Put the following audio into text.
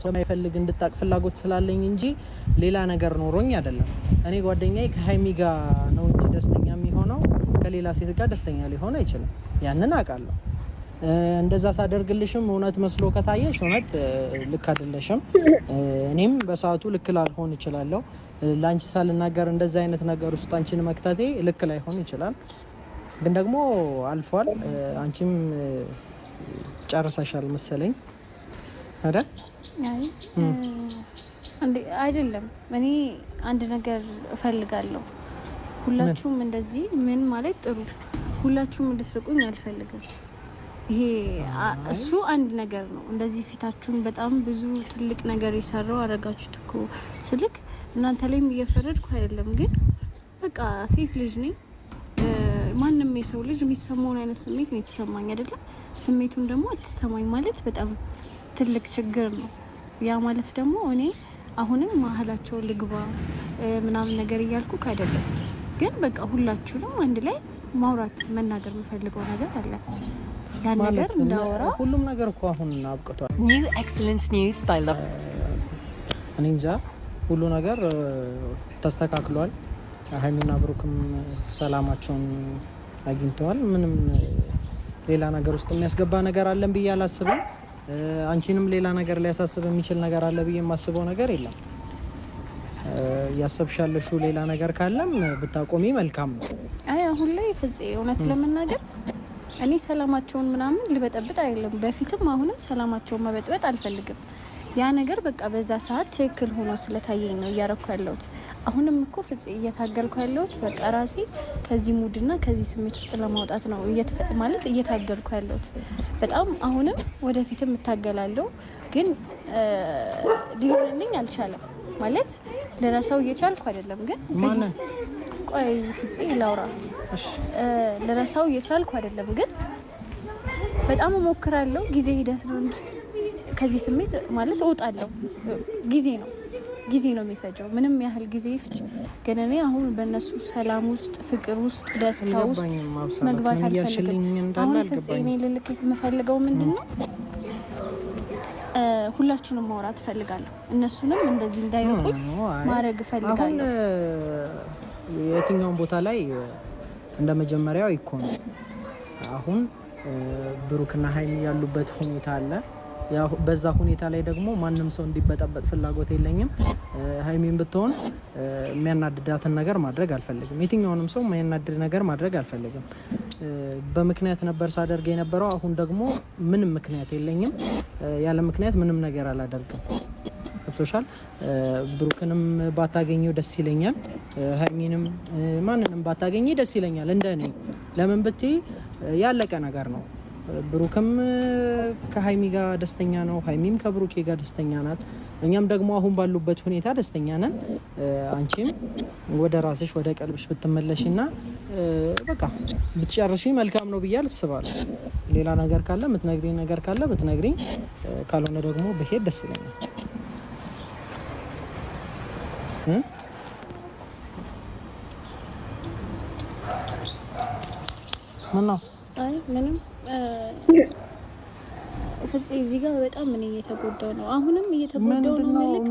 ሰው ማይፈልግ እንድታቅ ፍላጎት ስላለኝ እንጂ ሌላ ነገር ኖሮኝ አይደለም። እኔ ጓደኛዬ ከሀይሚ ጋር ነው እንጂ ደስተኛ የሚሆነው ከሌላ ሴት ጋር ደስተኛ ሊሆን አይችልም። ያንን አውቃለሁ። እንደዛ ሳደርግልሽም እውነት መስሎ ከታየሽ እውነት ልክ አይደለሽም። እኔም በሰዓቱ ልክ ላልሆን እችላለሁ። ላንቺ ሳልናገር እንደዛ አይነት ነገር ውስጥ አንቺን መክተቴ ልክ ላይሆን ይችላል። ግን ደግሞ አልፏል። አንቺም ጨርሰሻል መሰለኝ አይደል? አይ እንዴ አይደለም። እኔ አንድ ነገር እፈልጋለሁ። ሁላችሁም እንደዚህ ምን ማለት ጥሩ ሁላችሁም እንድትርቁኝ አልፈልግም። ይሄ እሱ አንድ ነገር ነው። እንደዚህ ፊታችሁን በጣም ብዙ ትልቅ ነገር የሰራው አረጋችሁት እኮ ስልክ እናንተ ላይም እየፈረድኩ አይደለም። ግን በቃ ሴት ልጅ ነኝ። ማንም የሰው ልጅ የሚሰማውን አይነት ስሜት ነው የተሰማኝ አይደለም። ስሜቱን ደግሞ አትሰማኝ ማለት በጣም ትልቅ ችግር ነው። ያ ማለት ደግሞ እኔ አሁንም ማህላቸው ልግባ ምናምን ነገር እያልኩ አይደለም። ግን በቃ ሁላችሁንም አንድ ላይ ማውራት መናገር የምፈልገው ነገር አለ። ያን ነገር እንዳወራ ሁሉም ነገር እኮ አሁን አብቅቷል። New Excellence Nudes by Love እኔ እንጃ ሁሉ ነገር ተስተካክሏል። ሀይሚና ብሩክም ሰላማቸውን አግኝተዋል። ምንም ሌላ ነገር ውስጥ የሚያስገባ ነገር አለን ብዬ አላስብም። አንቺንም ሌላ ነገር ሊያሳስብ የሚችል ነገር አለ ብዬ የማስበው ነገር የለም። ያሰብሻለሽው ሌላ ነገር ካለም ብታቆሚ መልካም ነው። አይ አሁን ላይ ፍፄ እውነት ለመናገር እኔ ሰላማቸውን ምናምን ልበጠብጥ አይደለም። በፊትም አሁንም ሰላማቸውን መበጥበጥ አልፈልግም። ያ ነገር በቃ በዛ ሰዓት ትክክል ሆኖ ስለታየኝ ነው እያረኩ ያለሁት። አሁንም እኮ ፍፄ እየታገልኩ ያለሁት በቃ ራሴ ከዚህ ሙድና ከዚህ ስሜት ውስጥ ለማውጣት ነው ማለት እየታገልኩ ያለሁት። በጣም አሁንም ወደፊትም እታገላለሁ። ግን ሊሆንልኝ አልቻለም ማለት ለራሳው እየቻልኩ አይደለም። ግን ቆይ ፍፄ ላውራ ለራሳው እየቻልኩ አይደለም። ግን በጣም እሞክራለሁ። ጊዜ ሂደት ነው እንጂ ከዚህ ስሜት ማለት እወጣለሁ። ጊዜ ነው የሚፈጀው። ምንም ያህል ጊዜ ይፍጅ። ግን እኔ አሁን በእነሱ ሰላም ውስጥ፣ ፍቅር ውስጥ፣ ደስታ ውስጥ መግባት አልፈልግም። አሁን ፍፄ እኔ ልልክ የምፈልገው ምንድን ነው ሁላችሁንም ማውራት እፈልጋለሁ። እነሱንም እንደዚህ እንዳይርቁኝ ማድረግ እፈልጋለሁ። የትኛውን ቦታ ላይ እንደ መጀመሪያው ይኮን አሁን ብሩክና ሀይሚ ያሉበት ሁኔታ አለ። ያው በዛ ሁኔታ ላይ ደግሞ ማንም ሰው እንዲበጠበጥ ፍላጎት የለኝም። ሀይሚን ብትሆን የሚያናድዳትን ነገር ማድረግ አልፈልግም። የትኛውንም ሰው የሚያናድድ ነገር ማድረግ አልፈልግም። በምክንያት ነበር ሳደርግ የነበረው። አሁን ደግሞ ምንም ምክንያት የለኝም። ያለ ምክንያት ምንም ነገር አላደርግም። ቶሻል ብሩክንም ባታገኘው ደስ ይለኛል። ሀይሚንም ማንንም ባታገኘ ደስ ይለኛል። እንደኔ ለምን ብትይ ያለቀ ነገር ነው። ብሩክም ከሀይሚ ጋር ደስተኛ ነው፣ ሀይሚም ከብሩኬ ጋር ደስተኛ ናት። እኛም ደግሞ አሁን ባሉበት ሁኔታ ደስተኛ ነን። አንቺም ወደ ራስሽ ወደ ቀልብሽ ብትመለሽና በቃ ብትጨርሺ መልካም ነው ብዬ አስባለሁ። ሌላ ነገር ካለ የምትነግሪኝ ነገር ካለ ብትነግሪኝ፣ ካልሆነ ደግሞ ብሄድ ደስ ይለኛል። ምነው? አይ ምንም ፍፄ እዚህ ጋር በጣም እኔ እየተጎዳው ነው። አሁንም እየተጎዳው ነው ማለት